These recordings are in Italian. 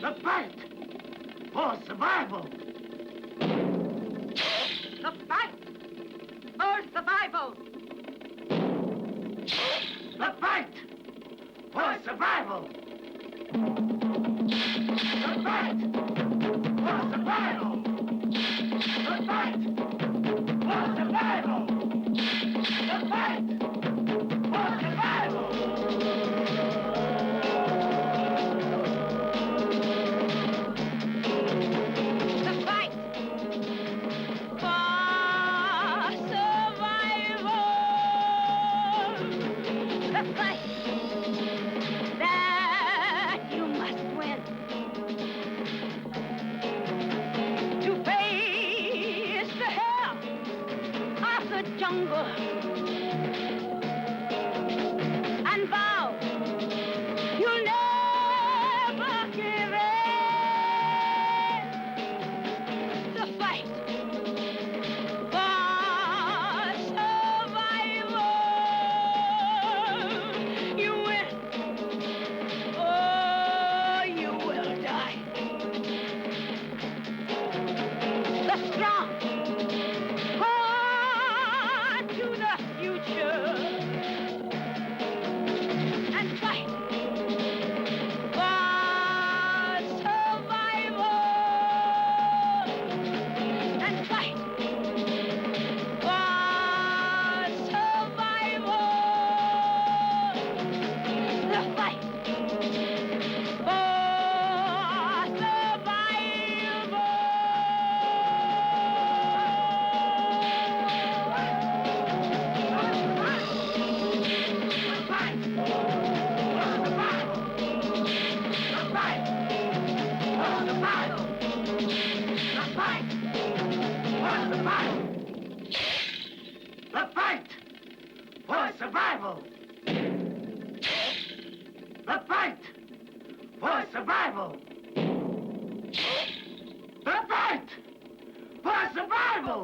The fight for survival. The fight for survival. The fight for survival. The fight for survival. The fight for survival. The fight for survival. Jungle and vow you'll never give in. The fight for survival. You win, or you will die. The strong and fight for survival. And fight for survival. The fight for survival. The fight for survival. The fight for survival.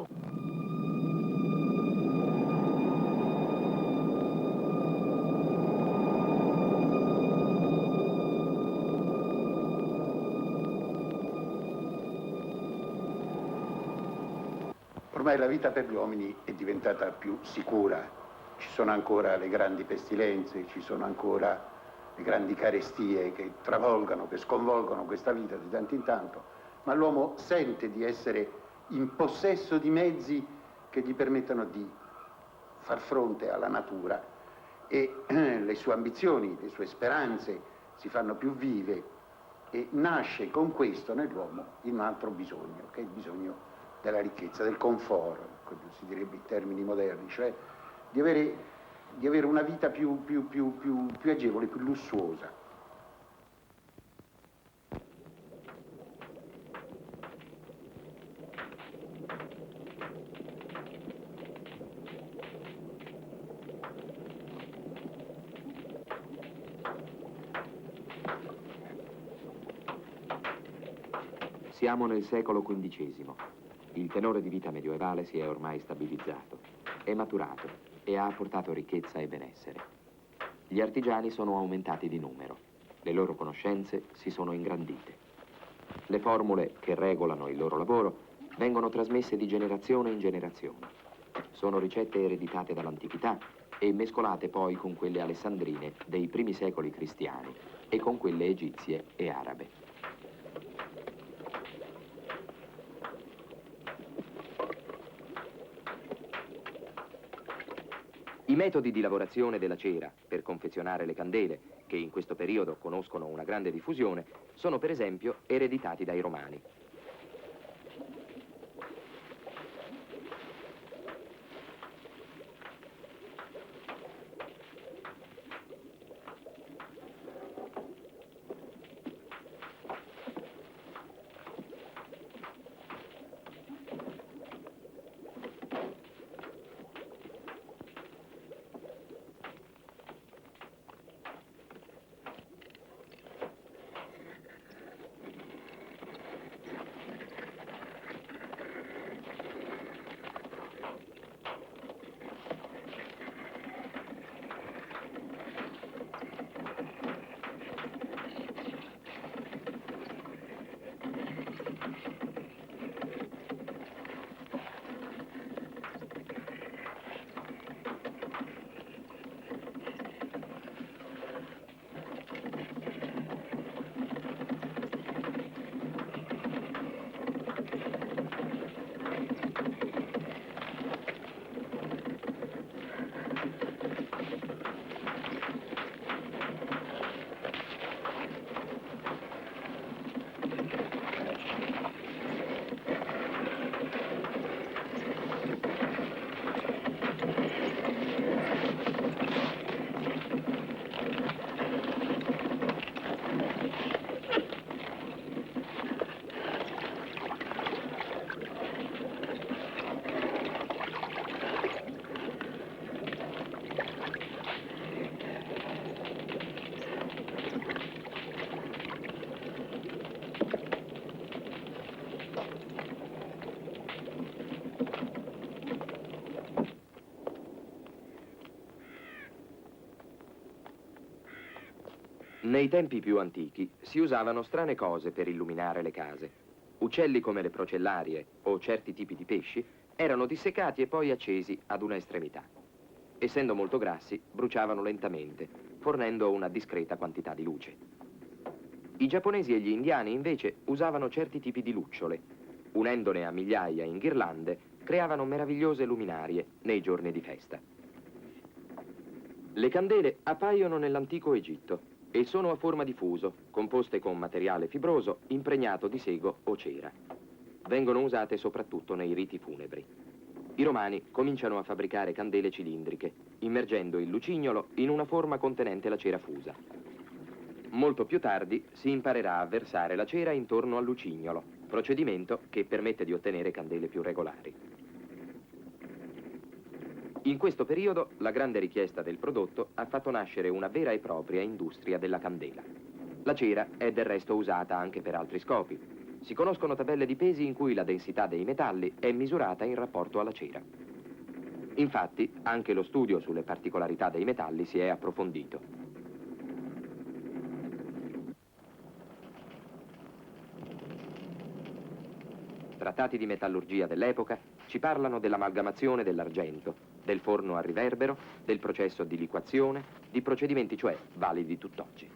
Ormai la vita per gli uomini è diventata più sicura. Ci sono ancora le grandi pestilenze, ci sono ancora le grandi carestie che travolgono, che sconvolgono questa vita di tanto in tanto, ma l'uomo sente di essere in possesso di mezzi che gli permettano di far fronte alla natura e le sue ambizioni, le sue speranze si fanno più vive e nasce con questo nell'uomo un altro bisogno, che è il bisogno della ricchezza, del comfort, si direbbe in termini moderni, cioè di avere una vita più agevole, più lussuosa. Siamo nel secolo XV. Il tenore di vita medievale si è ormai stabilizzato, è maturato e ha portato ricchezza e benessere. Gli artigiani sono aumentati di numero, le loro conoscenze si sono ingrandite. Le formule che regolano il loro lavoro vengono trasmesse di generazione in generazione. Sono ricette ereditate dall'antichità e mescolate poi con quelle alessandrine dei primi secoli cristiani e con quelle egizie e arabe. I metodi di lavorazione della cera per confezionare le candele, che in questo periodo conoscono una grande diffusione, sono per esempio ereditati dai Romani. Nei tempi più antichi si usavano strane cose per illuminare le case. Uccelli come le procellarie o certi tipi di pesci erano disseccati e poi accesi ad una estremità. Essendo molto grassi, bruciavano lentamente, fornendo una discreta quantità di luce. I giapponesi e gli indiani, invece, usavano certi tipi di lucciole. Unendone a migliaia in ghirlande, creavano meravigliose luminarie nei giorni di festa. Le candele appaiono nell'antico Egitto e sono a forma di fuso, composte con materiale fibroso impregnato di sego o cera. Vengono usate soprattutto nei riti funebri. I romani cominciano a fabbricare candele cilindriche, immergendo il lucignolo in una forma contenente la cera fusa. Molto più tardi si imparerà a versare la cera intorno al lucignolo, procedimento che permette di ottenere candele più regolari. In questo periodo la grande richiesta del prodotto ha fatto nascere una vera e propria industria della candela. La cera è del resto usata anche per altri scopi. Si conoscono tabelle di pesi in cui la densità dei metalli è misurata in rapporto alla cera. Infatti, anche lo studio sulle particolarità dei metalli si è approfondito. Trattati di metallurgia dell'epoca ci parlano dell'amalgamazione dell'argento, del forno a riverbero, del processo di liquazione, di procedimenti cioè validi tutt'oggi.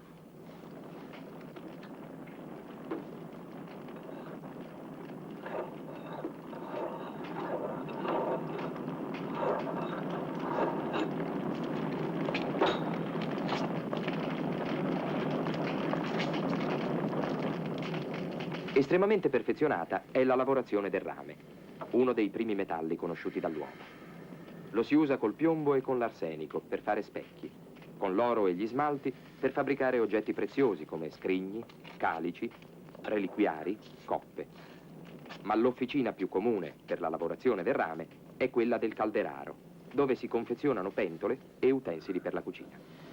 Estremamente perfezionata è la lavorazione del rame, uno dei primi metalli conosciuti dall'uomo. Lo si usa col piombo e con l'arsenico per fare specchi, con l'oro e gli smalti per fabbricare oggetti preziosi come scrigni, calici, reliquiari, coppe. Ma l'officina più comune per la lavorazione del rame è quella del calderaro, dove si confezionano pentole e utensili per la cucina.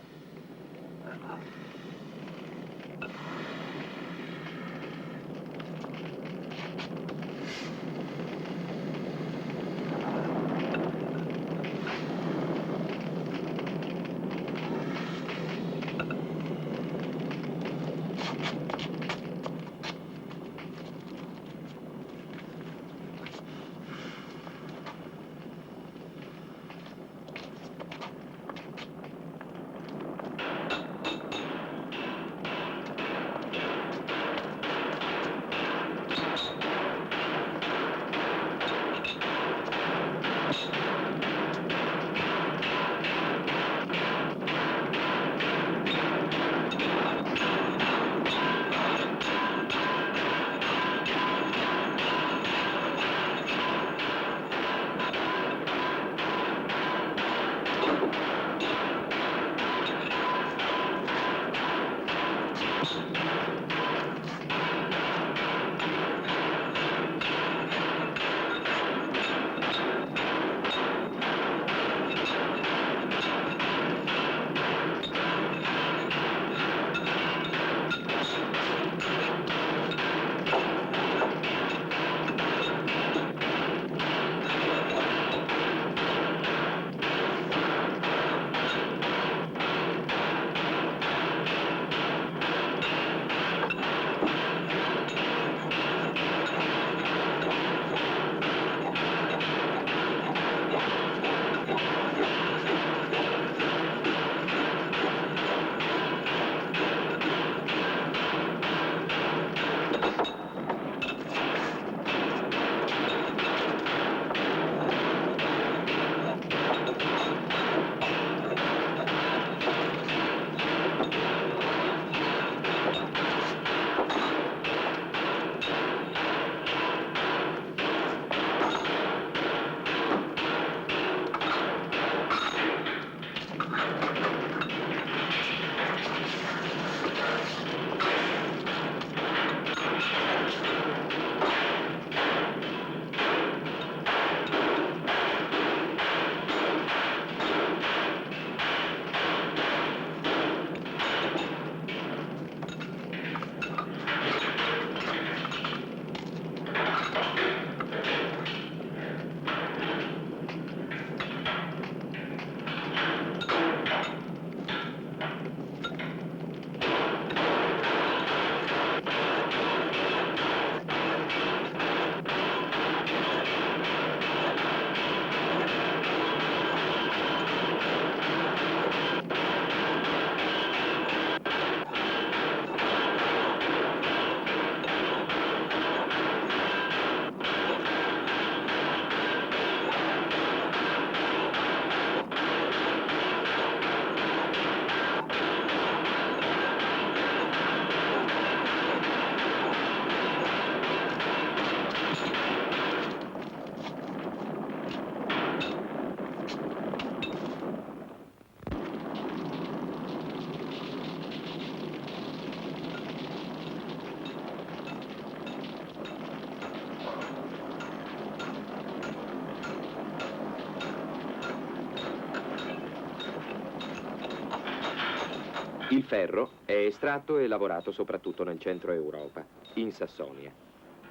Il ferro è estratto e lavorato soprattutto nel centro Europa, in Sassonia.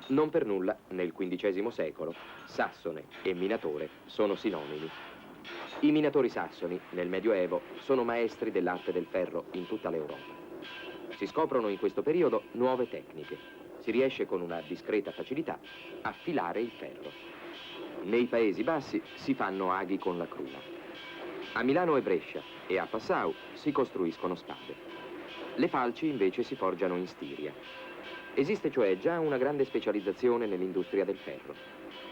Non per nulla, nel XV secolo, Sassone e minatore sono sinonimi. I minatori sassoni, nel Medioevo, sono maestri dell'arte del ferro in tutta l'Europa. Si scoprono in questo periodo nuove tecniche. Si riesce con una discreta facilità a filare il ferro. Nei Paesi Bassi si fanno aghi con la cruna. A Milano e Brescia e a Passau si costruiscono spade. Le falci invece si forgiano in Stiria. Esiste cioè già una grande specializzazione nell'industria del ferro.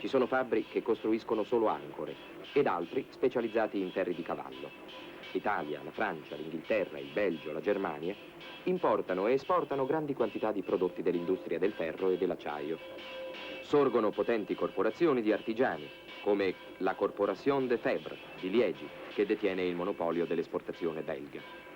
Ci sono fabbri che costruiscono solo ancore ed altri specializzati in ferri di cavallo. L'Italia, la Francia, l'Inghilterra, il Belgio, la Germania importano e esportano grandi quantità di prodotti dell'industria del ferro e dell'acciaio. Sorgono potenti corporazioni di artigiani, come la Corporation de Febvre di Liegi, che detiene il monopolio dell'esportazione belga.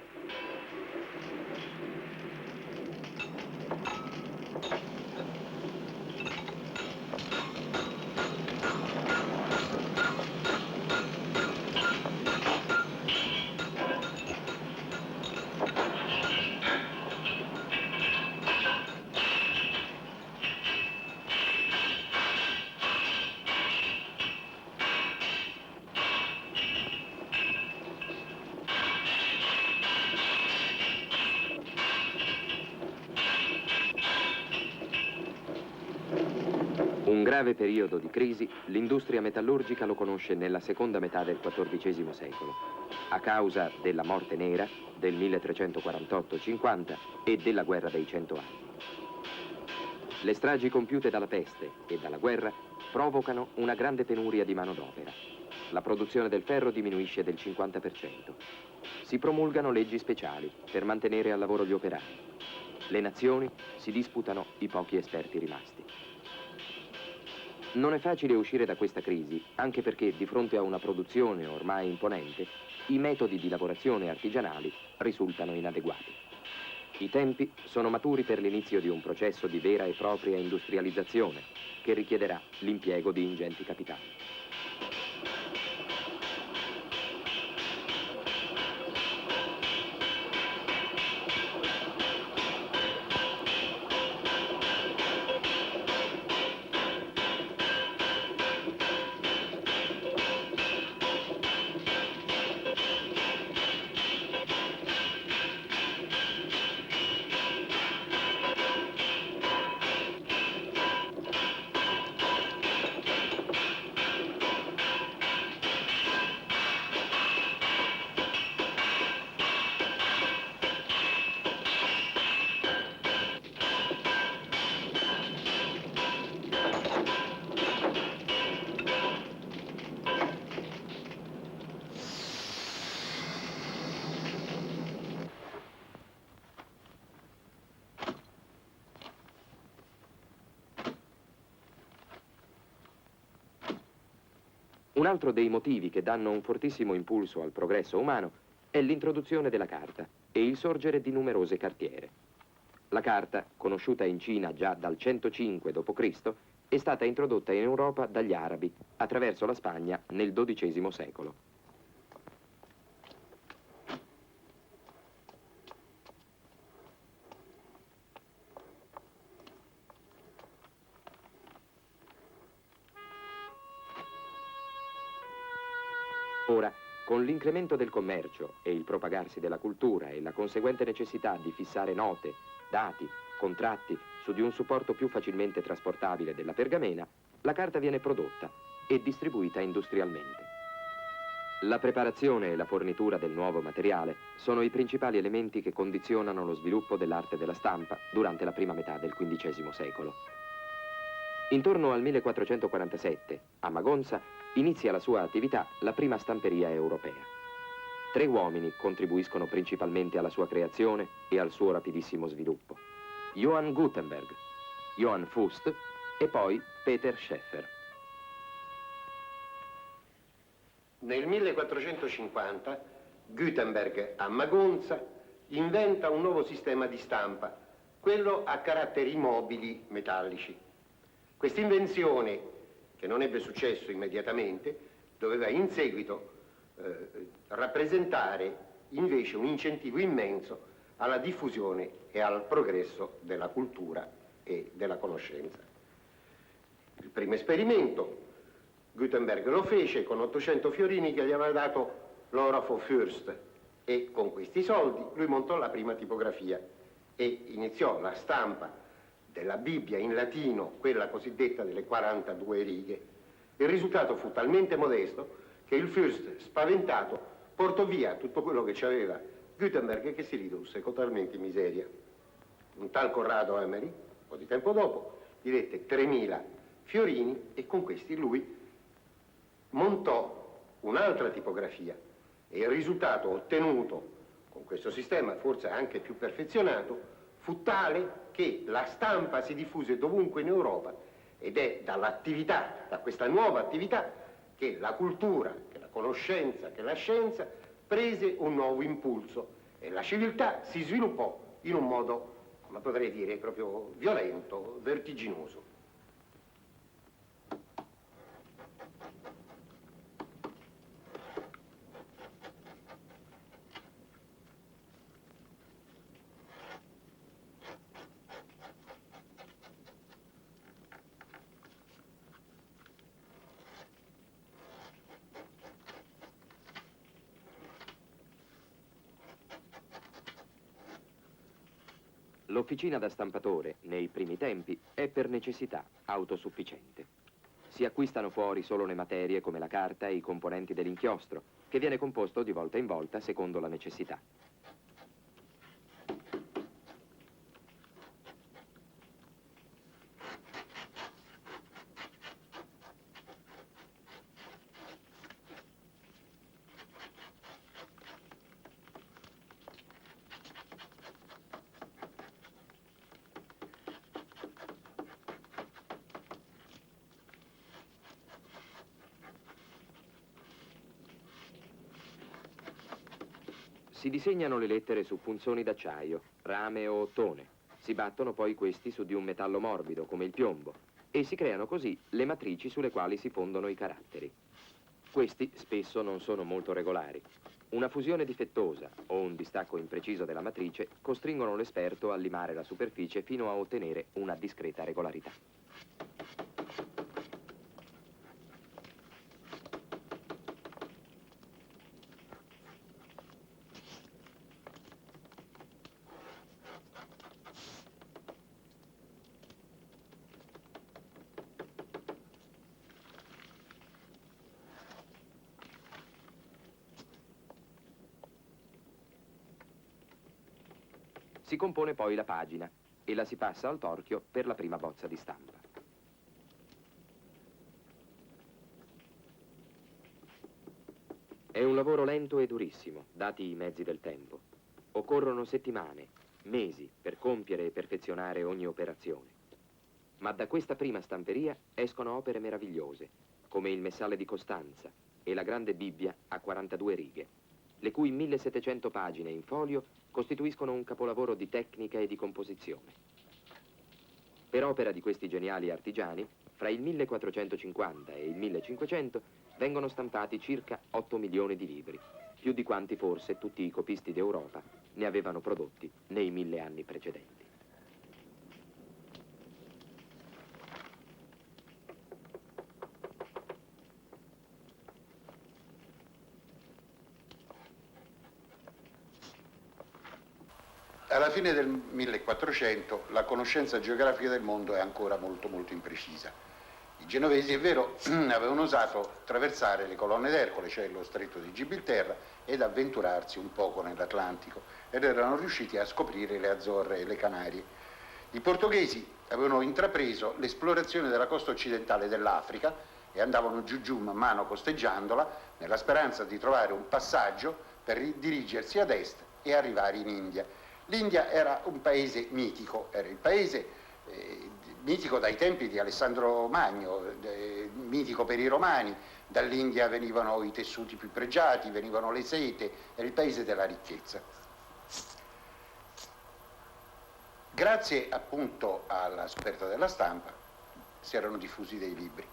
Un grave periodo di crisi l'industria metallurgica lo conosce nella seconda metà del XIV secolo, a causa della Morte Nera del 1348-50 e della Guerra dei 100 anni. Le stragi compiute dalla peste e dalla guerra provocano una grande penuria di manodopera. La produzione del ferro diminuisce del 50%. Si promulgano leggi speciali per mantenere al lavoro gli operai. Le nazioni si disputano i pochi esperti rimasti. Non è facile uscire da questa crisi, anche perché di fronte a una produzione ormai imponente, i metodi di lavorazione artigianali risultano inadeguati. I tempi sono maturi per l'inizio di un processo di vera e propria industrializzazione, che richiederà l'impiego di ingenti capitali. Un altro dei motivi che danno un fortissimo impulso al progresso umano è l'introduzione della carta e il sorgere di numerose cartiere. La carta, conosciuta in Cina già dal 105 d.C., è stata introdotta in Europa dagli arabi attraverso la Spagna nel XII secolo. Ora, con l'incremento del commercio e il propagarsi della cultura e la conseguente necessità di fissare note, dati, contratti su di un supporto più facilmente trasportabile della pergamena, la carta viene prodotta e distribuita industrialmente. La preparazione e la fornitura del nuovo materiale sono i principali elementi che condizionano lo sviluppo dell'arte della stampa durante la prima metà del XV secolo. Intorno al 1447, a Magonza, inizia la sua attività la prima stamperia europea. 3 uomini contribuiscono principalmente alla sua creazione e al suo rapidissimo sviluppo. Johann Gutenberg, Johann Fust e poi Peter Scheffer. Nel 1450 Gutenberg a Magonza inventa un nuovo sistema di stampa, quello a caratteri mobili metallici. Questa invenzione, che non ebbe successo immediatamente, doveva in seguito rappresentare invece un incentivo immenso alla diffusione e al progresso della cultura e della conoscenza. Il primo esperimento Gutenberg lo fece con 800 fiorini che gli aveva dato l'Orafo Fürst, e con questi soldi lui montò la prima tipografia e iniziò la stampa della Bibbia in latino, quella cosiddetta delle 42 righe. Il risultato fu talmente modesto che il Fürst, spaventato, portò via tutto quello che c'aveva Gutenberg e che si ridusse totalmente in miseria. Un tal Corrado Emery, un po' di tempo dopo, gli dette 3000 fiorini e con questi lui montò un'altra tipografia e il risultato ottenuto con questo sistema, forse anche più perfezionato, fu tale che la stampa si diffuse dovunque in Europa ed è dall'attività, da questa nuova attività, che la cultura, che la conoscenza, che la scienza prese un nuovo impulso e la civiltà si sviluppò in un modo, come potrei dire, proprio violento, vertiginoso. L'officina da stampatore, nei primi tempi, è per necessità autosufficiente. Si acquistano fuori solo le materie come la carta e i componenti dell'inchiostro, che viene composto di volta in volta secondo la necessità. Si disegnano le lettere su punzoni d'acciaio, rame o ottone. Si battono poi questi su di un metallo morbido, come il piombo, e si creano così le matrici sulle quali si fondono i caratteri. Questi spesso non sono molto regolari. Una fusione difettosa o un distacco impreciso della matrice costringono l'esperto a limare la superficie fino a ottenere una discreta regolarità. Si compone poi la pagina e la si passa al torchio per la prima bozza di stampa. È un lavoro lento e durissimo, dati i mezzi del tempo. Occorrono settimane, mesi per compiere e perfezionare ogni operazione. Ma da questa prima stamperia escono opere meravigliose, come il Messale di Costanza e la grande Bibbia a 42 righe, le cui 1700 pagine in folio costituiscono un capolavoro di tecnica e di composizione. Per opera di questi geniali artigiani, fra il 1450 e il 1500 vengono stampati circa 8 milioni di libri, più di quanti forse tutti i copisti d'Europa ne avevano prodotti nei 1000 anni precedenti. Alla fine del 1400 la conoscenza geografica del mondo è ancora molto imprecisa. I genovesi, è vero, avevano osato attraversare le colonne d'Ercole, cioè lo stretto di Gibilterra, ed avventurarsi un poco nell'Atlantico, ed erano riusciti a scoprire le Azzorre e le Canarie. I portoghesi avevano intrapreso l'esplorazione della costa occidentale dell'Africa e andavano giù man mano costeggiandola, nella speranza di trovare un passaggio per dirigersi ad est e arrivare in India. L'India era un paese mitico, era il paese mitico dai tempi di Alessandro Magno, mitico per i romani. Dall'India venivano i tessuti più pregiati, venivano le sete, era il paese della ricchezza. Grazie appunto alla scoperta della stampa si erano diffusi dei libri.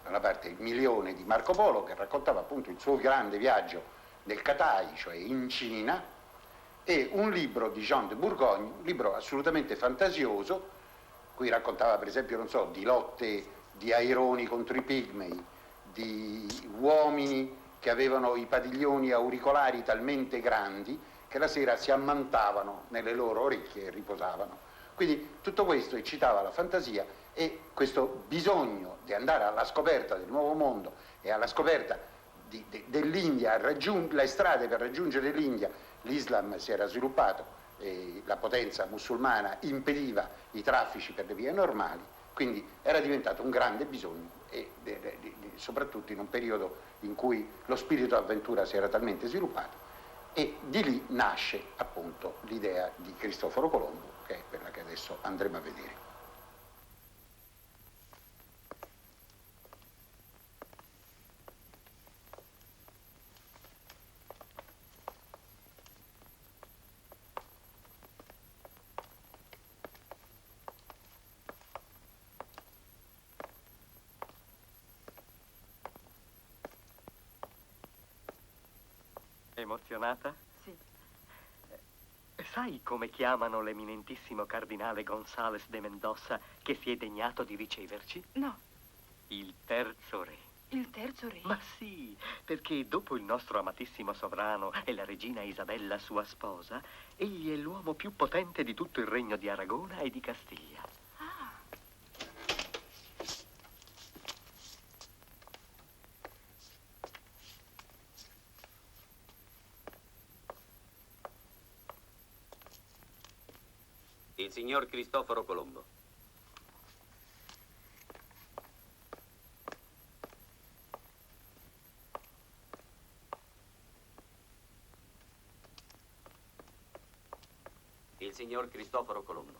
Da una parte il Milione di Marco Polo, che raccontava appunto il suo grande viaggio nel Katai, cioè in Cina, e un libro di Jean de Bourgogne, un libro assolutamente fantasioso, cui raccontava per esempio, non so, di lotte di aironi contro i pigmei, di uomini che avevano i padiglioni auricolari talmente grandi che la sera si ammantavano nelle loro orecchie e riposavano. Quindi tutto questo eccitava la fantasia e questo bisogno di andare alla scoperta del nuovo mondo e alla scoperta dell'India, le strade per raggiungere l'India. L'Islam si era sviluppato e la potenza musulmana impediva i traffici per le vie normali, quindi era diventato un grande bisogno e soprattutto in un periodo in cui lo spirito d'avventura si era talmente sviluppato, e di lì nasce appunto l'idea di Cristoforo Colombo, che è quella che adesso andremo a vedere. Emozionata? Sì. Sai come chiamano l'eminentissimo cardinale Gonzales de Mendoza che si è degnato di riceverci? No, Il terzo re. il terzo re. Ma sì, perché dopo il nostro amatissimo sovrano e la regina Isabella, sua sposa, egli è l'uomo più potente di tutto il regno di Aragona e di Castiglia. Ah, Il signor Cristoforo Colombo. Il signor Cristoforo Colombo.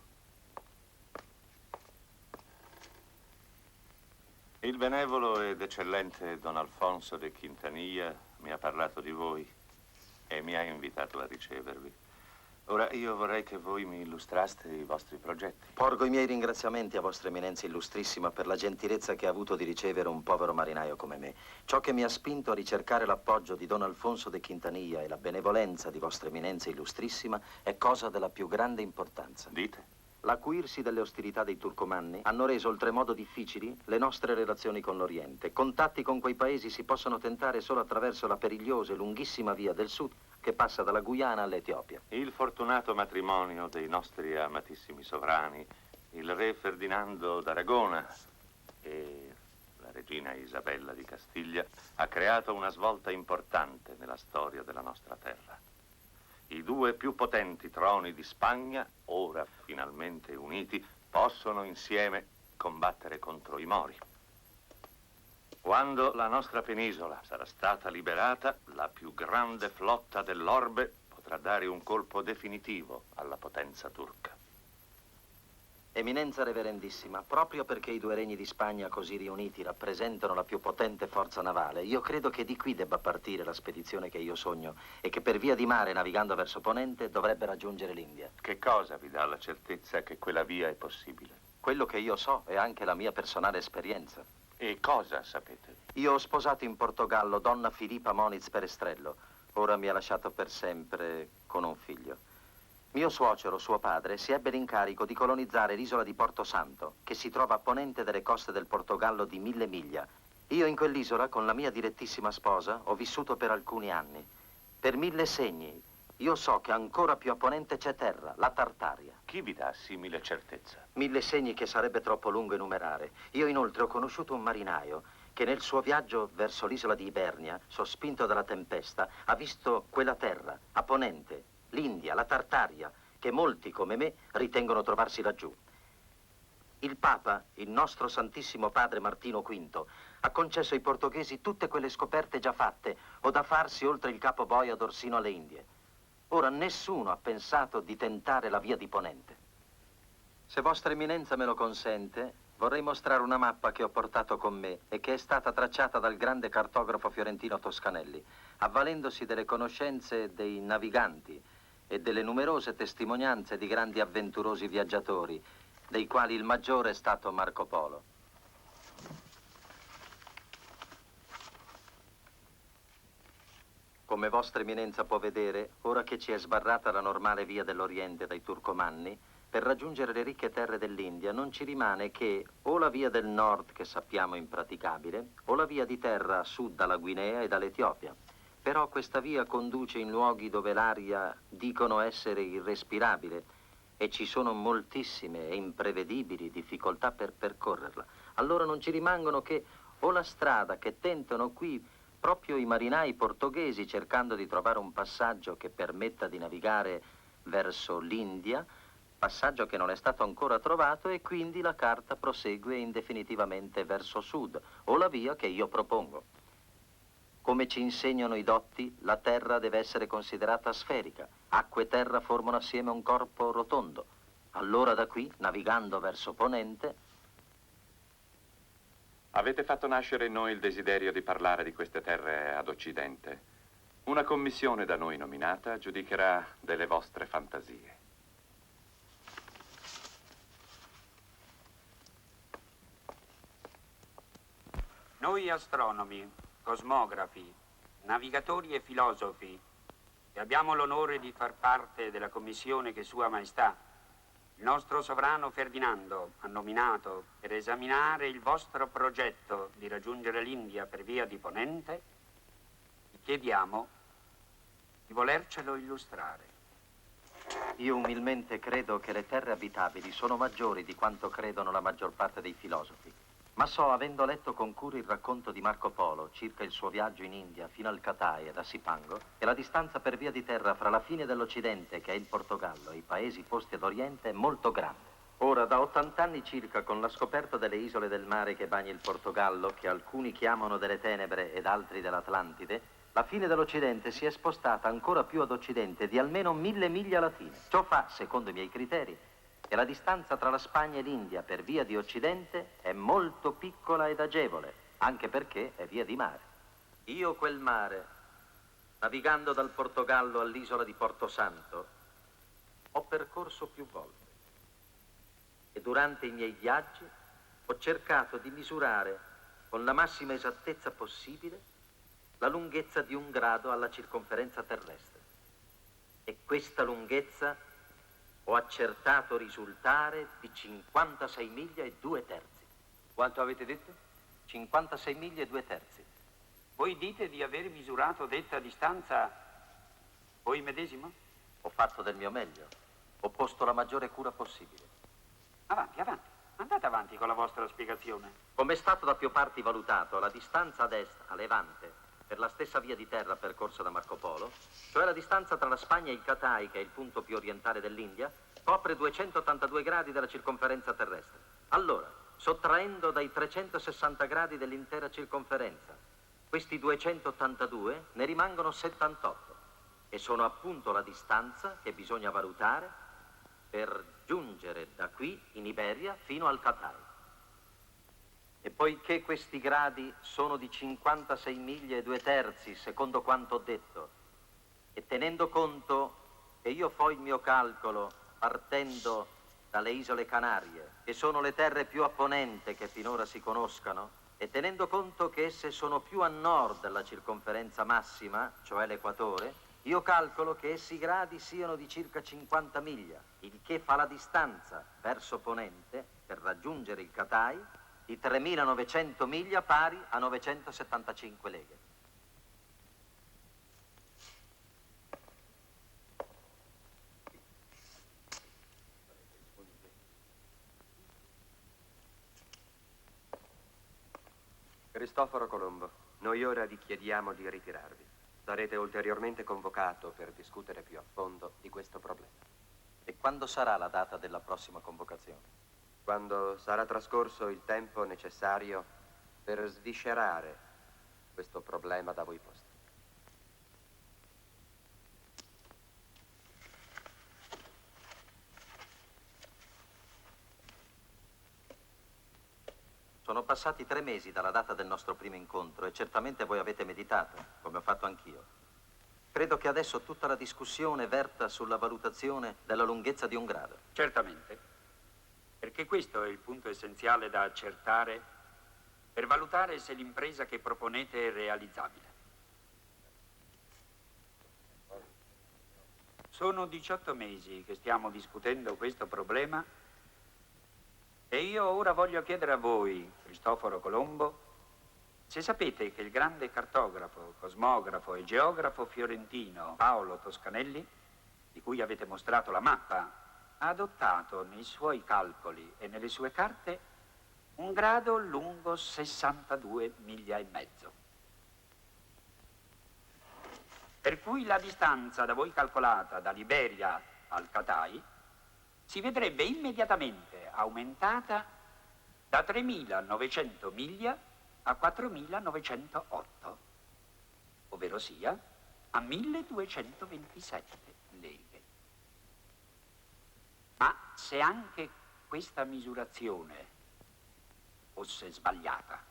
Il benevolo ed eccellente Don Alfonso de Quintanilla mi ha parlato di voi e mi ha invitato a ricevervi. Ora io vorrei che voi mi illustraste i vostri progetti. Porgo i miei ringraziamenti a vostra eminenza illustrissima per la gentilezza che ha avuto di ricevere un povero marinaio come me. Ciò che mi ha spinto a ricercare l'appoggio di Don Alfonso de Quintanilla e la benevolenza di vostra eminenza illustrissima è cosa della più grande importanza. Dite? L'acuirsi delle ostilità dei turcomanni hanno reso oltremodo difficili le nostre relazioni con l'Oriente. Contatti con quei paesi si possono tentare solo attraverso la perigliosa e lunghissima via del sud che passa dalla Guyana all'Etiopia. Il fortunato matrimonio dei nostri amatissimi sovrani, il re Ferdinando d'Aragona e la regina Isabella di Castiglia, ha creato una svolta importante nella storia della nostra terra. I due più potenti troni di Spagna, ora finalmente uniti, possono insieme combattere contro i Mori. Quando la nostra penisola sarà stata liberata, la più grande flotta dell'orbe potrà dare un colpo definitivo alla potenza turca. Eminenza reverendissima, proprio perché i due regni di Spagna così riuniti rappresentano la più potente forza navale, io credo che di qui debba partire la spedizione che io sogno e che per via di mare, navigando verso ponente, dovrebbe raggiungere l'India. Che cosa vi dà la certezza che quella via è possibile? Quello che io so è anche la mia personale esperienza. E cosa sapete? Io ho sposato in Portogallo donna Filippa Moniz Perestrello. Ora mi ha lasciato per sempre con un figlio. Mio suocero, suo padre, si ebbe l'incarico di colonizzare l'isola di Porto Santo, che si trova a ponente delle coste del Portogallo di 1000 miglia. Io in quell'isola, con la mia direttissima sposa, ho vissuto per alcuni anni. Per 1000 segni, io so che ancora più a ponente c'è terra, la Tartaria. Chi vi dà simile certezza? 1000 segni che sarebbe troppo lungo enumerare. Io inoltre ho conosciuto un marinaio che nel suo viaggio verso l'isola di Ibernia, sospinto dalla tempesta, ha visto quella terra, a ponente, l'India, la Tartaria, che molti come me ritengono trovarsi laggiù. Il Papa, il nostro Santissimo Padre Martino V, ha concesso ai portoghesi tutte quelle scoperte già fatte o da farsi oltre il Capo Boiador sino alle Indie. Ora nessuno ha pensato di tentare la via di ponente. Se vostra eminenza me lo consente, vorrei mostrare una mappa che ho portato con me e che è stata tracciata dal grande cartografo fiorentino Toscanelli, avvalendosi delle conoscenze dei naviganti e delle numerose testimonianze di grandi avventurosi viaggiatori, dei quali il maggiore è stato Marco Polo. Come vostra eminenza può vedere, ora che ci è sbarrata la normale via dell'Oriente dai turcomanni, per raggiungere le ricche terre dell'India non ci rimane che o la via del nord, che sappiamo impraticabile, o la via di terra a sud dalla Guinea e dall'Etiopia. Però questa via conduce in luoghi dove l'aria dicono essere irrespirabile e ci sono moltissime e imprevedibili difficoltà per percorrerla. Allora non ci rimangono che o la strada che tentano qui proprio i marinai portoghesi, cercando di trovare un passaggio che permetta di navigare verso l'India, passaggio che non è stato ancora trovato, e quindi la carta prosegue indefinitivamente verso sud, o la via che io propongo. Come ci insegnano i dotti, la terra deve essere considerata sferica. Acqua e terra formano assieme un corpo rotondo. Allora da qui, navigando verso ponente... Avete fatto nascere in noi il desiderio di parlare di queste terre ad occidente. Una commissione da noi nominata giudicherà delle vostre fantasie. Noi astronomi, cosmografi, navigatori e filosofi, che abbiamo l'onore di far parte della commissione che Sua Maestà, il nostro sovrano Ferdinando, ha nominato per esaminare il vostro progetto di raggiungere l'India per via di ponente, vi chiediamo di volercelo illustrare. Io umilmente credo che le terre abitabili sono maggiori di quanto credono la maggior parte dei filosofi. Ma so, avendo letto con cura il racconto di Marco Polo circa il suo viaggio in India fino al Catai e da Sipango, che la distanza per via di terra fra la fine dell'Occidente, che è il Portogallo, e i paesi posti ad Oriente è molto grande. Ora, da 80 anni circa, con la scoperta delle isole del mare che bagna il Portogallo, che alcuni chiamano delle Tenebre ed altri dell'Atlantide, la fine dell'Occidente si è spostata ancora più ad Occidente di almeno 1000 miglia latine. Ciò fa, secondo i miei criteri, che la distanza tra la Spagna e l'India per via di Occidente è molto piccola ed agevole, anche perché è via di mare. Io quel mare, navigando dal Portogallo all'isola di Porto Santo, ho percorso più volte. E durante i miei viaggi ho cercato di misurare con la massima esattezza possibile la lunghezza di 1 grado alla circonferenza terrestre. E questa lunghezza ho accertato risultare di 56 miglia e 2 terzi. Quanto avete detto? 56 miglia e 2 terzi. Voi dite di aver misurato detta distanza voi medesimo? Ho fatto del mio meglio. Ho posto la maggiore cura possibile. Avanti, avanti. Andate avanti con la vostra spiegazione. Come è stato da più parti valutato, la distanza ad est, a levante, per la stessa via di terra percorsa da Marco Polo, cioè la distanza tra la Spagna e il Catai, che è il punto più orientale dell'India, copre 282 gradi della circonferenza terrestre. Allora, sottraendo dai 360 gradi dell'intera circonferenza questi 282, ne rimangono 78, e sono appunto la distanza che bisogna valutare per giungere da qui, in Iberia, fino al Catai. E poiché questi gradi sono di 56 miglia e 2 terzi, secondo quanto ho detto, e tenendo conto che io fo il mio calcolo partendo dalle isole Canarie, che sono le terre più a ponente che finora si conoscano, e tenendo conto che esse sono più a nord della circonferenza massima, cioè l'equatore, io calcolo che essi gradi siano di circa 50 miglia, il che fa la distanza verso ponente per raggiungere il Catai di 3.900 miglia, pari a 975 leghe. Cristoforo Colombo, noi ora vi chiediamo di ritirarvi. Sarete ulteriormente convocato per discutere più a fondo di questo problema. E quando sarà la data della prossima convocazione? Quando sarà trascorso il tempo necessario per sviscerare questo problema da voi posto. Sono passati 3 mesi dalla data del nostro primo incontro e certamente voi avete meditato, come ho fatto anch'io. Credo che adesso tutta la discussione verta sulla valutazione della lunghezza di 1 grado. Certamente, perché questo è il punto essenziale da accertare per valutare se l'impresa che proponete è realizzabile. sono 18 mesi che stiamo discutendo questo problema e io ora voglio chiedere a voi, Cristoforo Colombo, se sapete che il grande cartografo, cosmografo e geografo fiorentino Paolo Toscanelli, di cui avete mostrato la mappa, ha adottato nei suoi calcoli e nelle sue carte un grado lungo 62 miglia e mezzo. Per cui la distanza da voi calcolata da Liberia al Catai si vedrebbe immediatamente aumentata da 3.900 miglia a 4.908, ovvero sia a 1.227 leghe. Ma se anche questa misurazione fosse sbagliata,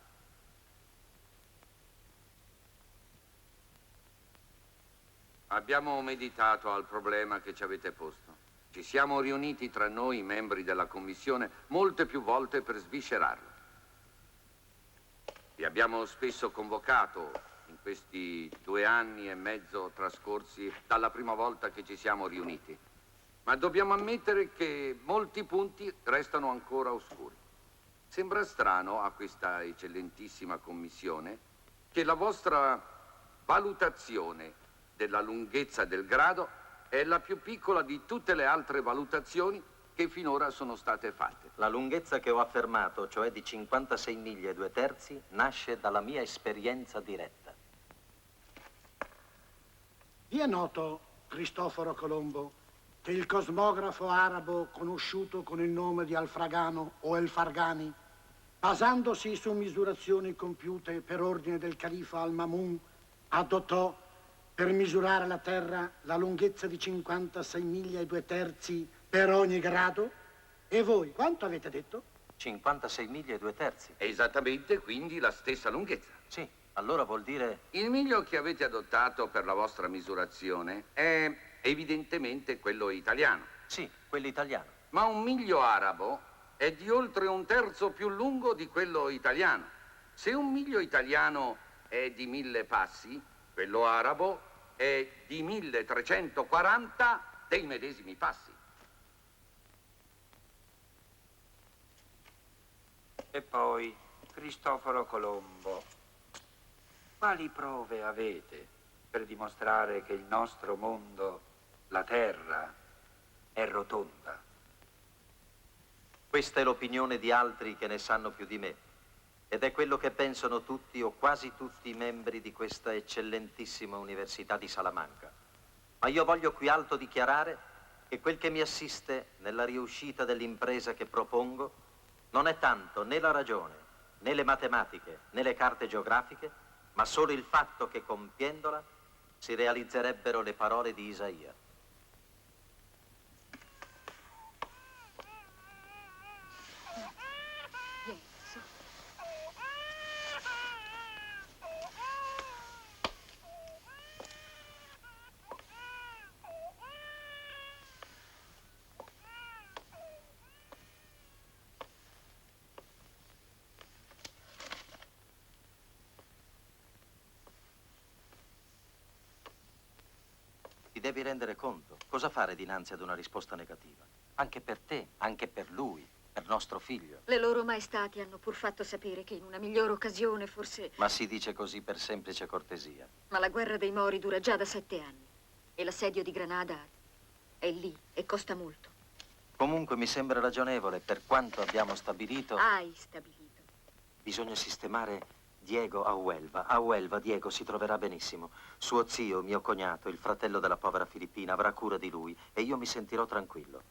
abbiamo meditato al problema che ci avete posto. Ci siamo riuniti tra noi, membri della Commissione, molte più volte per sviscerarlo. Vi abbiamo spesso convocato in questi 2 anni e mezzo trascorsi dalla prima volta che ci siamo riuniti. Ma dobbiamo ammettere che molti punti restano ancora oscuri. Sembra strano a questa eccellentissima Commissione che la vostra valutazione della lunghezza del grado è la più piccola di tutte le altre valutazioni che finora sono state fatte. La lunghezza che ho affermato, cioè di 56 miglia e 2/3, nasce dalla mia esperienza diretta. Vi è noto, Cristoforo Colombo, che il cosmografo arabo conosciuto con il nome di Alfragano o El Fargani, basandosi su misurazioni compiute per ordine del califa Al-Mamun, adottò per misurare la Terra la lunghezza di 56 miglia e 2/3 per ogni grado? E voi, quanto avete detto? 56 miglia e 2/3. Esattamente, quindi la stessa lunghezza. Sì, allora vuol dire... Il miglio che avete adottato per la vostra misurazione è evidentemente quello italiano. Sì, quello italiano. Ma un miglio arabo è di oltre 1/3 più lungo di quello italiano. Se un miglio italiano è di 1000 passi, quello arabo è di 1340 dei medesimi passi. E poi, Cristoforo Colombo, quali prove avete per dimostrare che il nostro mondo, la Terra, è rotonda? Questa è l'opinione di altri che ne sanno più di me. Ed è quello che pensano tutti o quasi tutti i membri di questa eccellentissima Università di Salamanca. Ma io voglio qui alto dichiarare che quel che mi assiste nella riuscita dell'impresa che propongo non è tanto né la ragione, né le matematiche, né le carte geografiche, ma solo il fatto che compiendola si realizzerebbero le parole di Isaia. Ti devi rendere conto. Cosa fare dinanzi ad una risposta negativa? Anche per te, anche per lui, per nostro figlio. Le loro maestà ti hanno pur fatto sapere che in una migliore occasione forse... Ma si dice così per semplice cortesia. Ma la guerra dei Mori dura già da 7 anni. E l'assedio di Granada è lì e costa molto. Comunque mi sembra ragionevole, per quanto abbiamo stabilito... Hai stabilito. Bisogna sistemare Diego a Huelva. A Huelva Diego si troverà benissimo. Suo zio, mio cognato, il fratello della povera Filippina, avrà cura di lui e io mi sentirò tranquillo.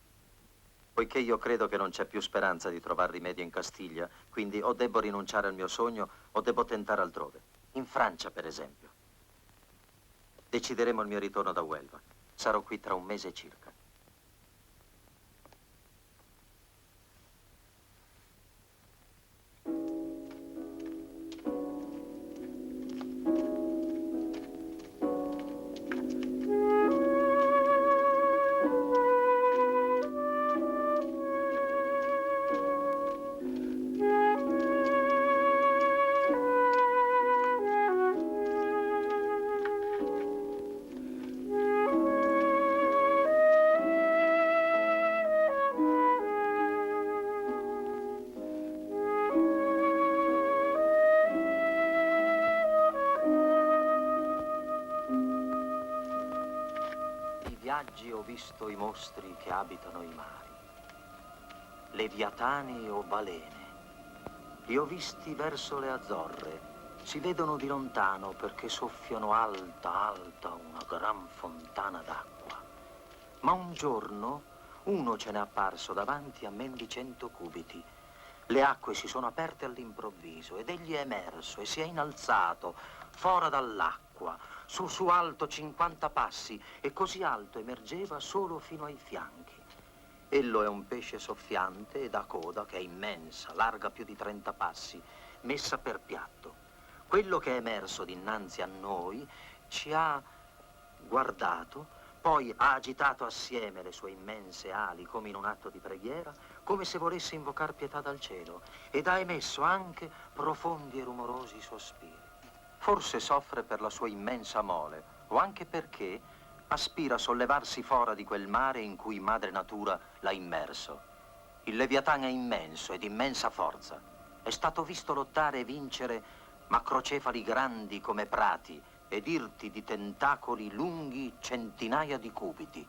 Poiché io credo che non c'è più speranza di trovare rimedio in Castiglia, quindi o debbo rinunciare al mio sogno o debbo tentare altrove. In Francia, per esempio. Decideremo il mio ritorno da Huelva. Sarò qui tra 1 mese circa. viaggi ho visto i mostri che abitano i mari, leviatani o balene. Li ho visti verso le Azzorre, si vedono di lontano perché soffiano alta, alta una gran fontana d'acqua. Ma un giorno uno ce n'è apparso davanti a men di 100 cubiti. Le acque si sono aperte all'improvviso ed egli è emerso e si è innalzato fora dall'acqua, su alto 50 passi, e così alto emergeva solo fino ai fianchi. Ello è un pesce soffiante ed ha coda che è immensa, larga più di 30 passi, messa per piatto. Quello che è emerso dinanzi a noi ci ha guardato, poi ha agitato assieme le sue immense ali come in un atto di preghiera, come se volesse invocar pietà dal cielo, ed ha emesso anche profondi e rumorosi sospiri. Forse soffre per la sua immensa mole, o anche perché aspira a sollevarsi fora di quel mare in cui madre natura l'ha immerso. Il Leviatano è immenso ed immensa forza. È stato visto lottare e vincere macrocefali grandi come prati ed irti di tentacoli lunghi centinaia di cubiti.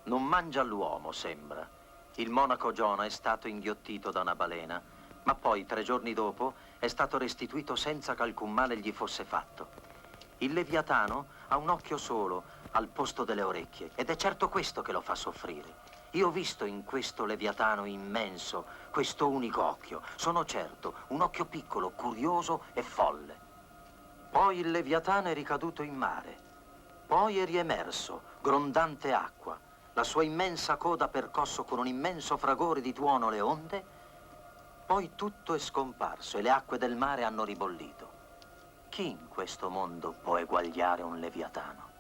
Non mangia l'uomo, sembra. Il monaco Giona è stato inghiottito da una balena, ma poi 3 giorni dopo è stato restituito senza che alcun male gli fosse fatto. Il Leviatano ha un occhio solo al posto delle orecchie ed è certo questo che lo fa soffrire. Io ho visto in questo Leviatano immenso questo unico occhio. Sono certo, un occhio piccolo, curioso e folle. Poi il Leviatano è ricaduto in mare. Poi è riemerso, grondante acqua. La sua immensa coda ha percosso con un immenso fragore di tuono le onde. Poi tutto è scomparso e le acque del mare hanno ribollito. Chi in questo mondo può eguagliare un Leviatano?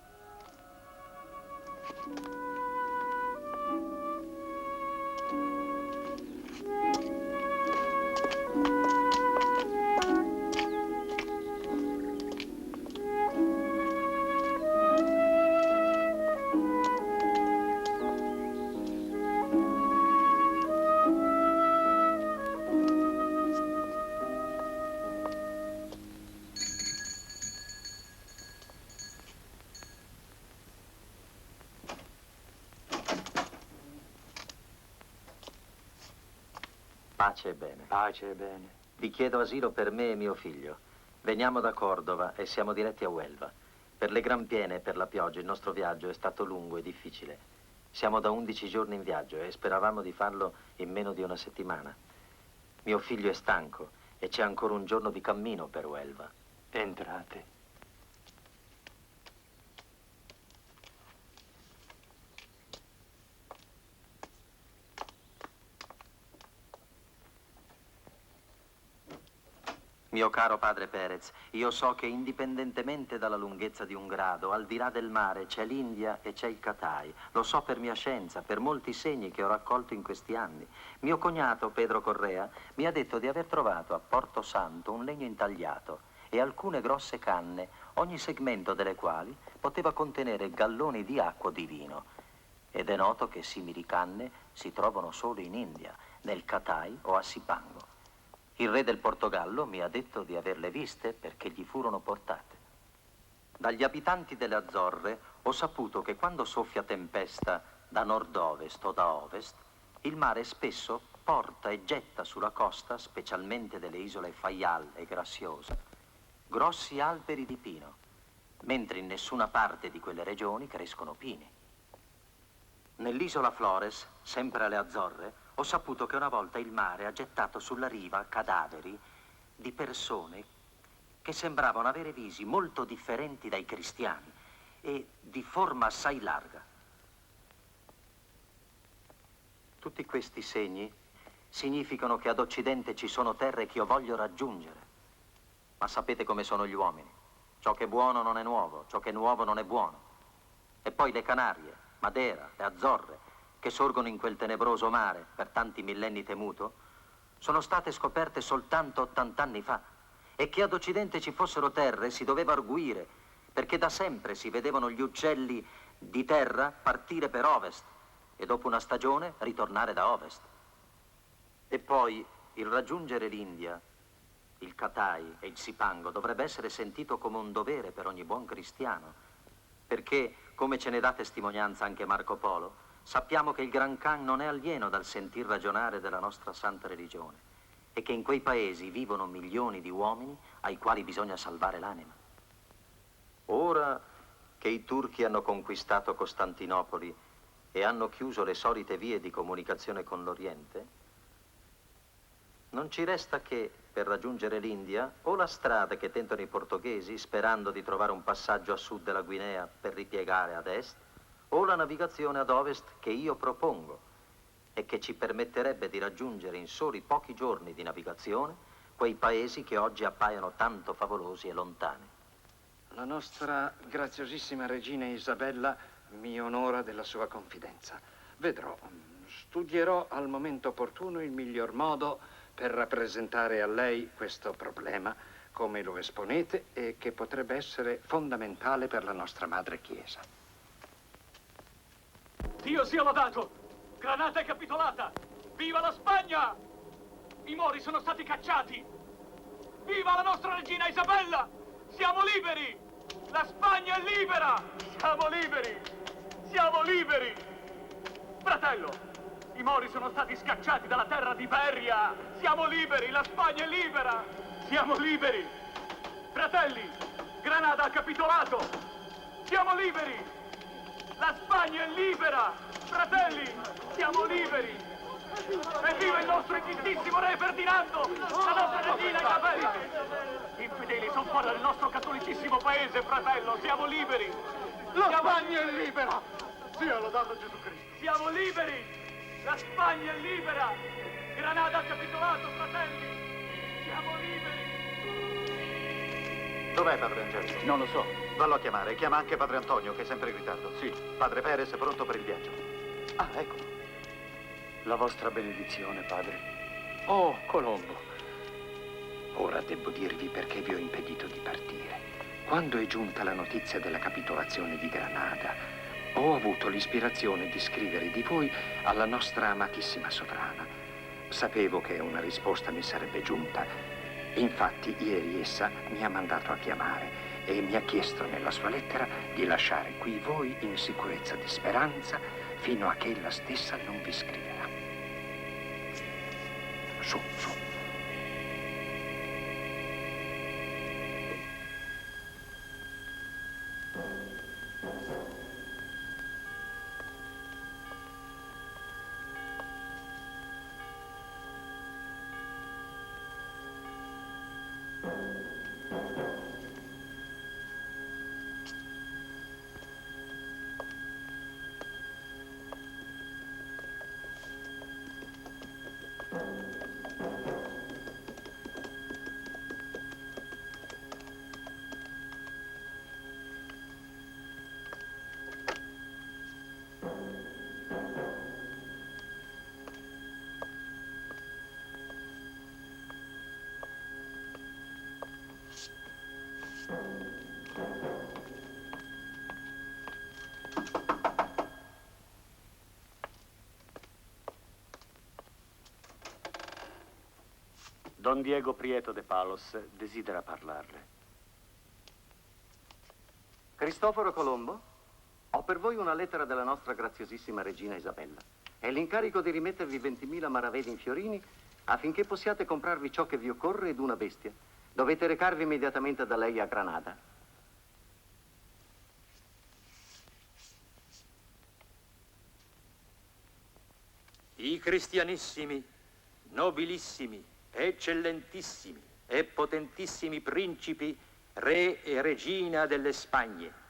Pace e bene. Pace e bene. Vi chiedo asilo per me e mio figlio. Veniamo da Cordova e siamo diretti a Huelva. Per le gran piene e per la pioggia il nostro viaggio è stato lungo e difficile. Siamo da 11 giorni in viaggio e speravamo di farlo in meno di una settimana. Mio figlio è stanco e c'è ancora un giorno di cammino per Huelva. Entrate. Mio caro padre Perez, io so che indipendentemente dalla lunghezza di un grado, al di là del mare c'è l'India e c'è il Cathay. Lo so per mia scienza, per molti segni che ho raccolto in questi anni. Mio cognato, Pedro Correa, mi ha detto di aver trovato a Porto Santo un legno intagliato e alcune grosse canne, ogni segmento delle quali poteva contenere galloni di acqua o di vino. Ed è noto che simili canne si trovano solo in India, nel Cathay o a Sipango. Il re del Portogallo mi ha detto di averle viste perché gli furono portate. Dagli abitanti delle Azzorre ho saputo che quando soffia tempesta da nord-ovest o da ovest, il mare spesso porta e getta sulla costa, specialmente delle isole Faial e Graciosa, grossi alberi di pino, mentre in nessuna parte di quelle regioni crescono pini. Nell'isola Flores, sempre alle Azzorre, ho saputo che una volta il mare ha gettato sulla riva cadaveri di persone che sembravano avere visi molto differenti dai cristiani e di forma assai larga. Tutti questi segni significano che ad Occidente ci sono terre che io voglio raggiungere. Ma sapete come sono gli uomini. Ciò che è buono non è nuovo, ciò che è nuovo non è buono. E poi le Canarie, Madeira, le Azzorre, che sorgono in quel tenebroso mare per tanti millenni temuto, sono state scoperte soltanto 80 anni fa, e che ad Occidente ci fossero terre si doveva arguire, perché da sempre si vedevano gli uccelli di terra partire per ovest e dopo una stagione ritornare da ovest. E poi il raggiungere l'India, il Cathay e il Sipango dovrebbe essere sentito come un dovere per ogni buon cristiano, perché, come ce ne dà testimonianza anche Marco Polo, sappiamo che il Gran Khan non è alieno dal sentir ragionare della nostra santa religione e che in quei paesi vivono milioni di uomini ai quali bisogna salvare l'anima. Ora che i turchi hanno conquistato Costantinopoli e hanno chiuso le solite vie di comunicazione con l'Oriente, non ci resta che, per raggiungere l'India, o la strada che tentano i portoghesi sperando di trovare un passaggio a sud della Guinea per ripiegare ad est, o la navigazione ad ovest che io propongo e che ci permetterebbe di raggiungere in soli pochi giorni di navigazione quei paesi che oggi appaiono tanto favolosi e lontani. La nostra graziosissima regina Isabella mi onora della sua confidenza. Vedrò, studierò al momento opportuno il miglior modo per rappresentare a lei questo problema, come lo esponete e che potrebbe essere fondamentale per la nostra madre Chiesa. Dio sia lodato! Granada è capitolata! Viva la Spagna! I Mori sono stati cacciati! Viva la nostra regina Isabella! Siamo liberi! La Spagna è libera! Siamo liberi! Siamo liberi! Fratello! I Mori sono stati scacciati dalla terra di Iberia! Siamo liberi! La Spagna è libera! Siamo liberi! Fratelli! Granada ha capitolato! Siamo liberi! La Spagna è libera! Fratelli! Siamo liberi! Evviva il nostro egittissimo re Ferdinando! La nostra regina Isabella! Infedeli sono fuori dal nostro cattolicissimo paese, fratello! Siamo liberi! La Spagna è libera! Sia lodato Gesù Cristo! Siamo liberi! La Spagna è libera! Granada ha capitolato, fratelli! Siamo liberi! Dov'è padre Angelico? Non lo so. Vallo a chiamare. Chiama anche padre Antonio, che è sempre in ritardo. Sì. Padre Perez è pronto per il viaggio. Ah, eccolo. La vostra benedizione, padre. Oh, Colombo. Ora devo dirvi perché vi ho impedito di partire. Quando è giunta la notizia della capitolazione di Granada, ho avuto l'ispirazione di scrivere di voi alla nostra amatissima sovrana. Sapevo che una risposta mi sarebbe giunta. Infatti, ieri essa mi ha mandato a chiamare e mi ha chiesto nella sua lettera di lasciare qui voi in sicurezza di speranza fino a che ella stessa non vi scriverà. Su, su. Don Diego Prieto de Palos desidera parlarle. Cristoforo Colombo, ho per voi una lettera della nostra graziosissima regina Isabella e l'incarico di rimettervi 20.000 maravedi in fiorini affinché possiate comprarvi ciò che vi occorre ed una bestia. Dovete recarvi immediatamente da lei a Granada. I cristianissimi, nobilissimi, eccellentissimi e potentissimi principi, re e regina delle Spagne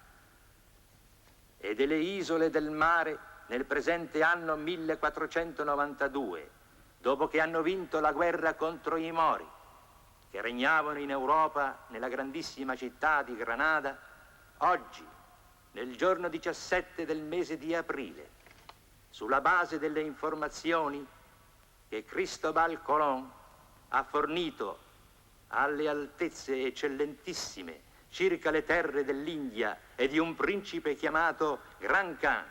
e delle isole del mare nel presente anno 1492, dopo che hanno vinto la guerra contro i Mori, che regnavano in Europa nella grandissima città di Granada, oggi, nel giorno 17 del mese di aprile, sulla base delle informazioni che Cristobal Colón ha fornito alle altezze eccellentissime circa le terre dell'India e di un principe chiamato Gran Khan,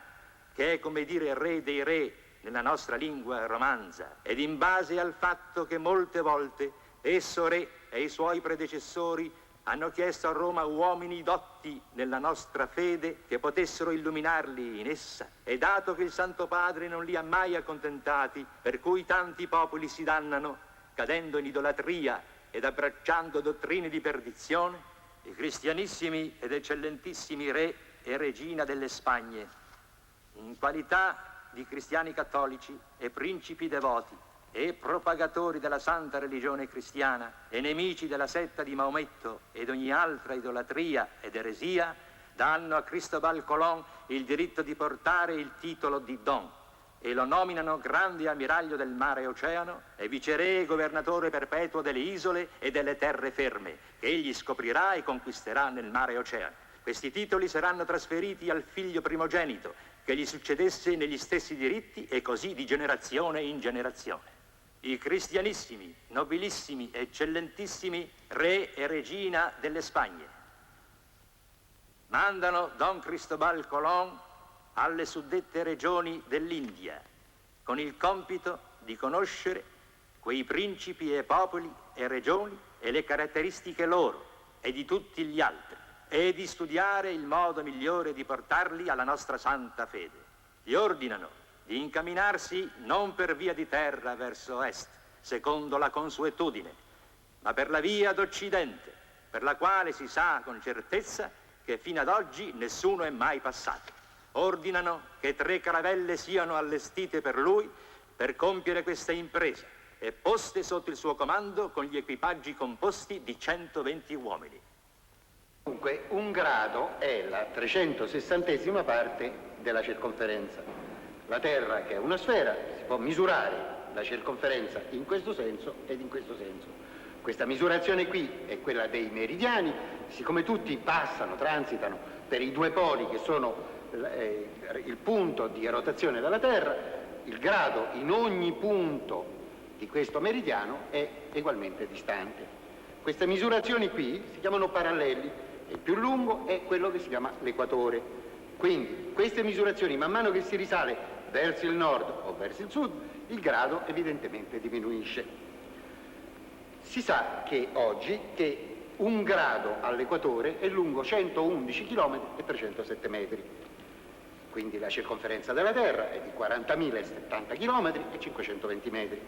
che è come dire re dei re nella nostra lingua romanza, ed in base al fatto che molte volte esso re e i suoi predecessori hanno chiesto a Roma uomini dotti nella nostra fede che potessero illuminarli in essa, e dato che il Santo Padre non li ha mai accontentati, per cui tanti popoli si dannano, cadendo in idolatria ed abbracciando dottrine di perdizione, i cristianissimi ed eccellentissimi re e regina delle Spagne, in qualità di cristiani cattolici e principi devoti e propagatori della santa religione cristiana e nemici della setta di Maometto ed ogni altra idolatria ed eresia, danno a Cristobal Colón il diritto di portare il titolo di Don e lo nominano grande ammiraglio del mare e oceano e viceré e governatore perpetuo delle isole e delle terre ferme, che egli scoprirà e conquisterà nel mare e oceano. Questi titoli saranno trasferiti al figlio primogenito, che gli succedesse negli stessi diritti e così di generazione in generazione. I cristianissimi, nobilissimi, eccellentissimi re e regina delle Spagne mandano Don Cristobal Colón alle suddette regioni dell'India con il compito di conoscere quei principi e popoli e regioni e le caratteristiche loro e di tutti gli altri e di studiare il modo migliore di portarli alla nostra santa fede. Gli ordinano di incamminarsi non per via di terra verso est, secondo la consuetudine, ma per la via d'Occidente, per la quale si sa con certezza che fino ad oggi nessuno è mai passato. Ordinano che 3 caravelle siano allestite per lui per compiere questa impresa e poste sotto il suo comando con gli equipaggi composti di 120 uomini. Dunque, un grado è la 360esima parte della circonferenza. La Terra, che è una sfera, si può misurare la circonferenza in questo senso ed in questo senso. Questa misurazione qui è quella dei meridiani, siccome tutti transitano per i 2 poli che sono il punto di rotazione della Terra, il grado in ogni punto di questo meridiano è ugualmente distante. Queste misurazioni qui si chiamano paralleli. Il più lungo è quello che si chiama l'equatore. Quindi queste misurazioni, man mano che si risale verso il nord o verso il sud, il grado evidentemente diminuisce. Si sa che oggi che un grado all'equatore è lungo 111 km e 307 metri. Quindi la circonferenza della Terra è di 40.070 km e 520 metri.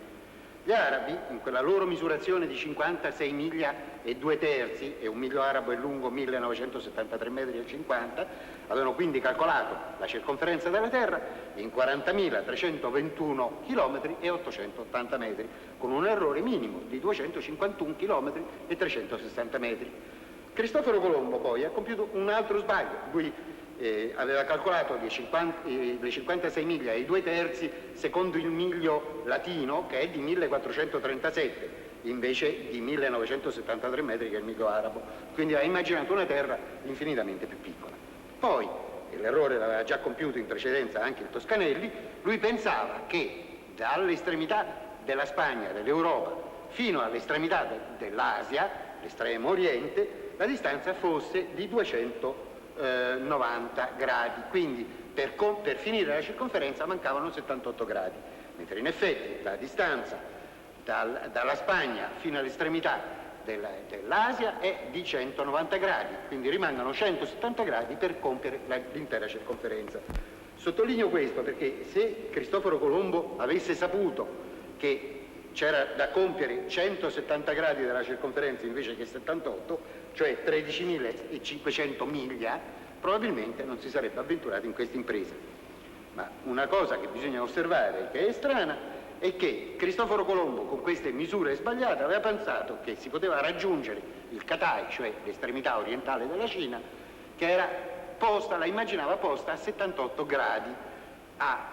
Gli arabi, in quella loro misurazione di 56 miglia e 2 terzi, e un miglio arabo è lungo 1973 metri e 50, avevano quindi calcolato la circonferenza della Terra in 40.321 km e 880 metri, con un errore minimo di 251 km e 360 metri. Cristoforo Colombo poi ha compiuto un altro sbaglio. Lui aveva calcolato le 56 miglia e i 2 terzi secondo il miglio latino, che è di 1437, invece di 1973 metri, che è il miglio arabo. Quindi ha immaginato una terra infinitamente più piccola. Poi, e l'errore l'aveva già compiuto in precedenza anche il Toscanelli, lui pensava che dall'estremità della Spagna, dell'Europa, fino all'estremità dell'Asia, l'estremo oriente, la distanza fosse di 290 gradi, quindi per finire la circonferenza mancavano 78 gradi, mentre in effetti la distanza dalla Spagna fino all'estremità dell'Asia è di 190 gradi, quindi rimangono 170 gradi per compiere l'intera circonferenza. Sottolineo questo perché se Cristoforo Colombo avesse saputo che c'era da compiere 170 gradi della circonferenza invece che 78, cioè 13.500 miglia, probabilmente non si sarebbe avventurato in questa impresa. Ma una cosa che bisogna osservare, che è strana, è che Cristoforo Colombo con queste misure sbagliate aveva pensato che si poteva raggiungere il Cathay, cioè l'estremità orientale della Cina, che era posta, la immaginava posta a 78 gradi a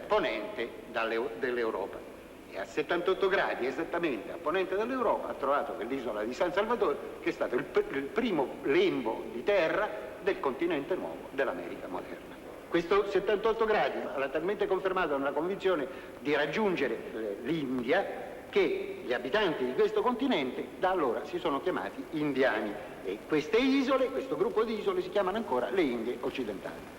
ponente dell'Europa. E a 78 gradi esattamente a ponente dell'Europa ha trovato l'isola di San Salvador, che è stato il primo lembo di terra del continente nuovo dell'America moderna. Questo 78 gradi l'ha talmente confermato nella convinzione di raggiungere l'India che gli abitanti di questo continente da allora si sono chiamati indiani, e queste isole, questo gruppo di isole si chiamano ancora le Indie occidentali.